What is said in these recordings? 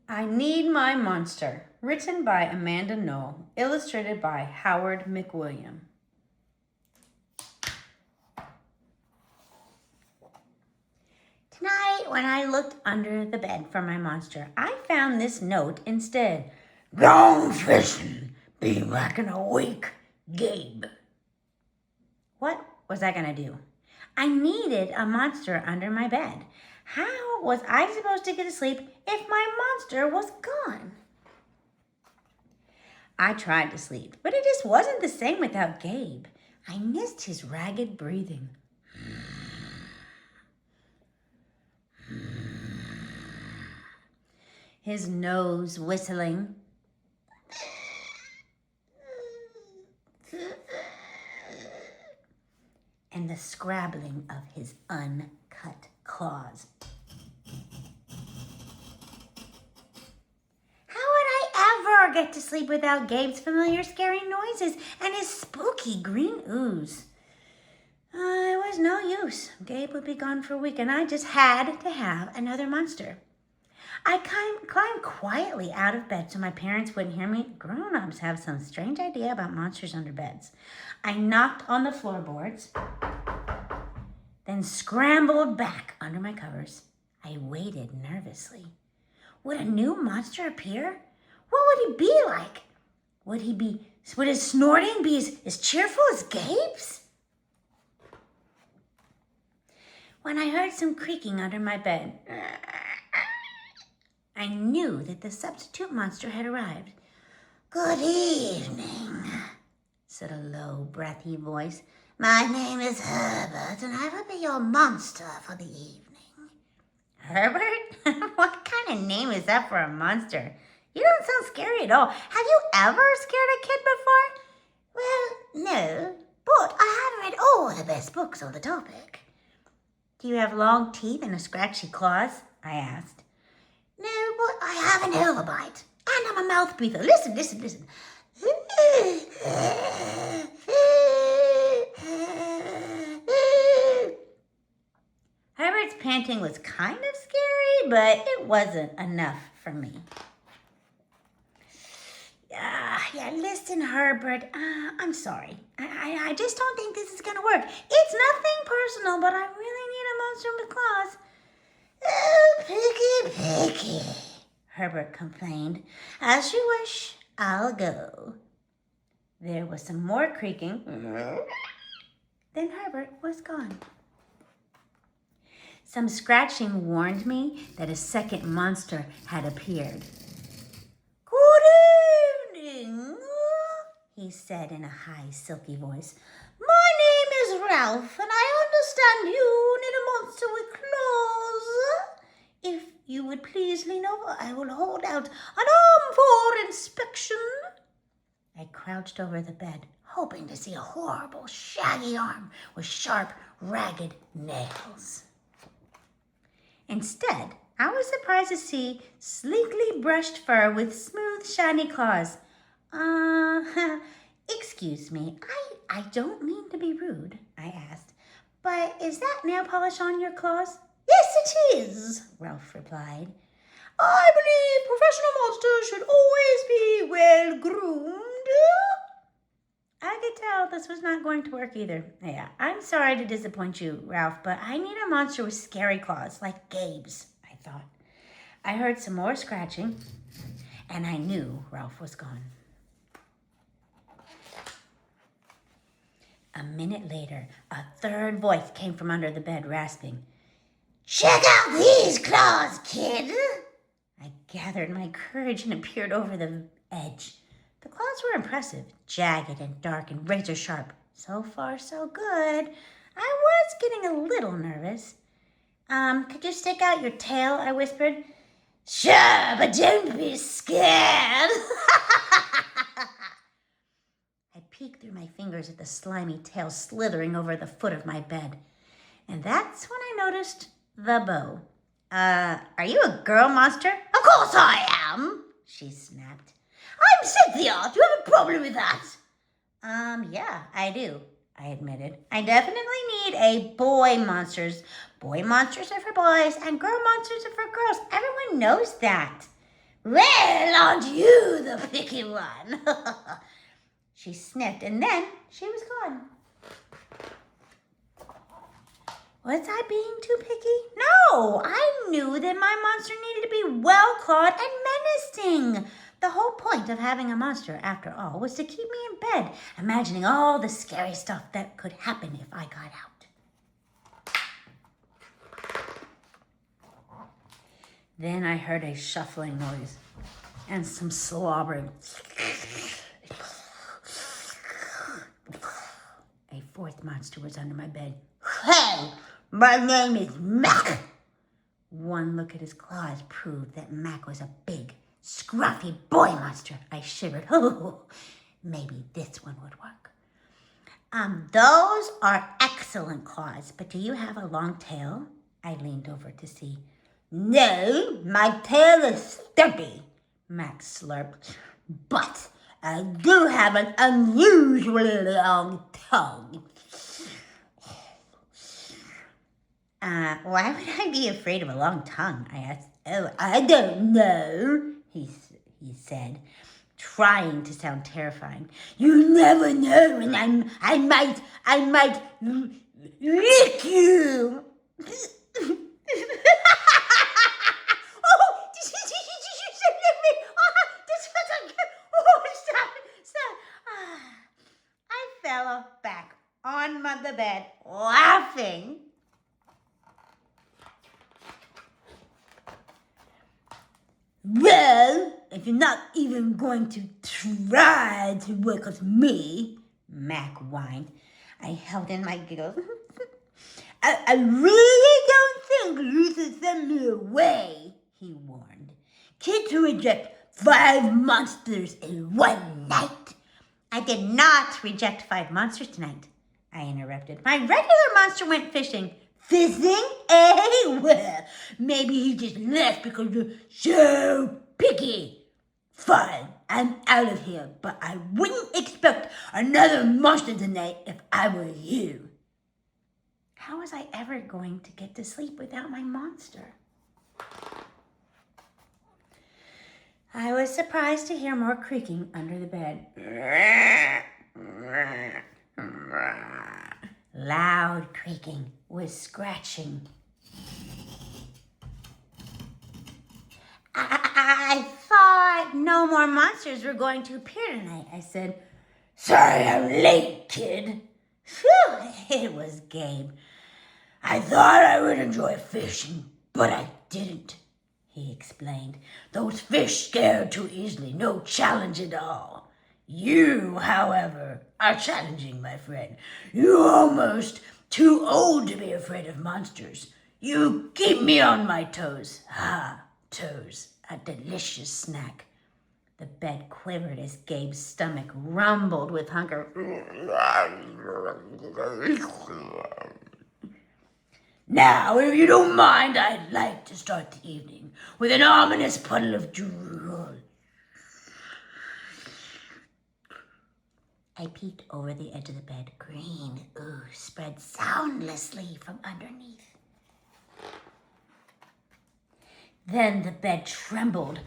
I Need My Monster, written by Amanda Noll, illustrated by Howard McWilliams. Tonight, when I looked under the bed for my monster, I found this note instead. "Gone fishing. Be back in a week. Gabe." What was I going to do? I needed a monster under my bed. How was I supposed to get to sleep if my monster was gone? I tried to sleep, but it just wasn't the same without Gabe. I missed his ragged breathing. His nose whistling. And the scrabbling of his uncut claws. How would I ever get to sleep without Gabe's familiar scary noises and his spooky green ooze? It was no use. Gabe would be gone for a week, and I just had to have another monster. I climbed quietly out of bed so my parents wouldn't hear me. Grown-ups have some strange idea about monsters under beds. I knocked on the floorboards, then scrambled back under my covers. I waited nervously. Would a new monster appear? What would he be like? Would his snorting be as cheerful as Gabe's? When I heard some creaking under my bed, I knew that the substitute monster had arrived. "Good evening," said a low, breathy voice. "My name is Herbert, and I will be your monster for the evening." Herbert? What kind of name is that for a monster? You don't sound scary at all. Have you ever scared a kid before? Well, no, but I have read all the best books on the topic. Do you have long teeth and scratchy claws? I asked. No, but I have an overbite, and I'm a mouth breather. Listen. Herbert's panting was kind of scary, but it wasn't enough for me. Listen, Herbert, I'm sorry. I just don't think this is going to work. It's nothing personal, but I really need a monster with claws. "Oh, picky," Herbert complained. "As you wish, I'll go." There was some more creaking. Then Herbert was gone. Some scratching warned me that a second monster had appeared. "Good evening," he said in a high, silky voice. "My name is Ralph, and I understand you need a monster with claws. If you would please lean over, I will hold out an arm for inspection." I crouched over the bed, hoping to see a horrible, shaggy arm with sharp, ragged nails. Instead, I was surprised to see sleekly brushed fur with smooth, shiny claws. Excuse me, I don't mean to be rude," I asked, "but is that nail polish on your claws?" "Yes, it is," Ralph replied. "I believe professional monsters should always be well groomed." I could tell this was not going to work either. Yeah, I'm sorry to disappoint you, Ralph, but I need a monster with scary claws, like Gabe's, I thought. I heard some more scratching, and I knew Ralph was gone. A minute later, a third voice came from under the bed, rasping. "Check out these claws, kid." I gathered my courage and peered over the edge. The claws were impressive, jagged and dark and razor sharp. So far, so good. I was getting a little nervous. Could you stick out your tail?" I whispered. "Sure, but don't be scared." I peeked through my fingers at the slimy tail slithering over the foot of my bed. And that's when I noticed the bow. Are you a girl monster?" "Of course I am," she snapped. "I'm Cynthia. Do you have a problem with that?" Yeah, I do," I admitted. "I definitely need a boy monsters. Boy monsters are for boys, and girl monsters are for girls. Everyone knows that." Well, aren't you the picky one? She sniffed, and then she was gone. Was I being too picky? No, I knew that my monster needed to be well caught and menacing. The whole point of having a monster, after all, was to keep me in bed, imagining all the scary stuff that could happen if I got out. Then I heard a shuffling noise and some slobbering. A fourth monster was under my bed. Hey, my name is Mac. One look at his claws proved that Mac was a big, scruffy boy monster. I shivered. Oh, maybe this one would work. Those are excellent claws, but do you have a long tail? I leaned over to see. No, my tail is stumpy, Max slurped. But I do have an unusually long tongue. Why would I be afraid of a long tongue? I asked. Oh, I don't know, he said, trying to sound terrifying. You never know, and I might lick you. Back on the bed, laughing. Well, if you're not even going to try to work with me, Mac whined. I held in my giggles. I really don't think you should send me away, he warned. Kids who reject 5 monsters in one night. I did not reject 5 monsters tonight, I interrupted. My regular monster went fishing. Fishing? Eh? Well, maybe he just left because you're so picky. Fine, I'm out of here, but I wouldn't expect another monster tonight if I were you. How was I ever going to get to sleep without my monster? I was surprised to hear more creaking under the bed. Loud creaking with scratching. I thought no more monsters were going to appear tonight, I said. Sorry I'm late, kid. Phew, it was Gabe. I thought I would enjoy fishing, but I didn't, he explained. Those fish scare too easily, no challenge at all. You, however, are challenging, my friend. You're almost too old to be afraid of monsters. You keep me on my toes. Ah, toes, a delicious snack. The bed quivered as Gabe's stomach rumbled with hunger. Now, if you don't mind, I'd like to start the evening with an ominous puddle of drool. I peeked over the edge of the bed. Green ooze spread soundlessly from underneath. Then the bed trembled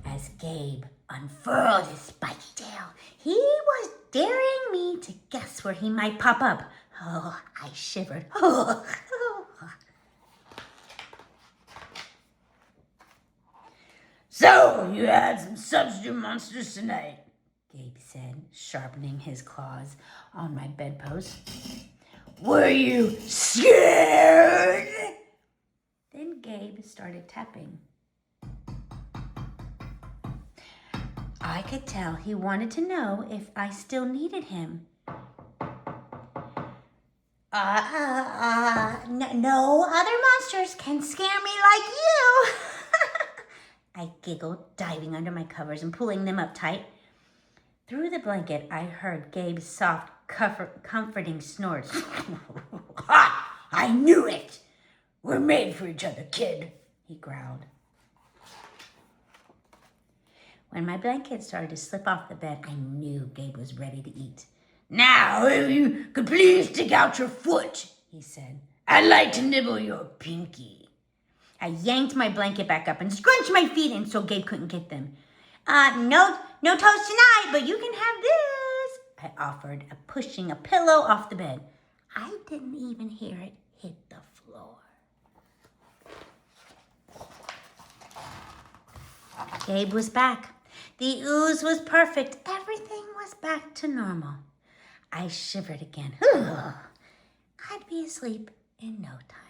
as Gabe unfurled his spiky tail. He was daring me to guess where he might pop up. Oh, I shivered. Oh. So, you had some substitute monsters tonight, Gabe said, sharpening his claws on my bedpost. Were you scared? Then Gabe started tapping. I could tell he wanted to know if I still needed him. No other monsters can scare me like you. I giggled, diving under my covers and pulling them up tight. Through the blanket, I heard Gabe's soft, comforting snorts. Ha! I knew it! We're made for each other, kid, he growled. When my blanket started to slip off the bed, I knew Gabe was ready to eat. Now, if you could please stick out your foot, he said. I'd like to nibble your pinky. I yanked my blanket back up and scrunched my feet in so Gabe couldn't get them. No toast tonight, but you can have this, I offered, pushing a pillow off the bed. I didn't even hear it hit the floor. Gabe was back. The ooze was perfect. Everything was back to normal. I shivered again. I'd be asleep in no time.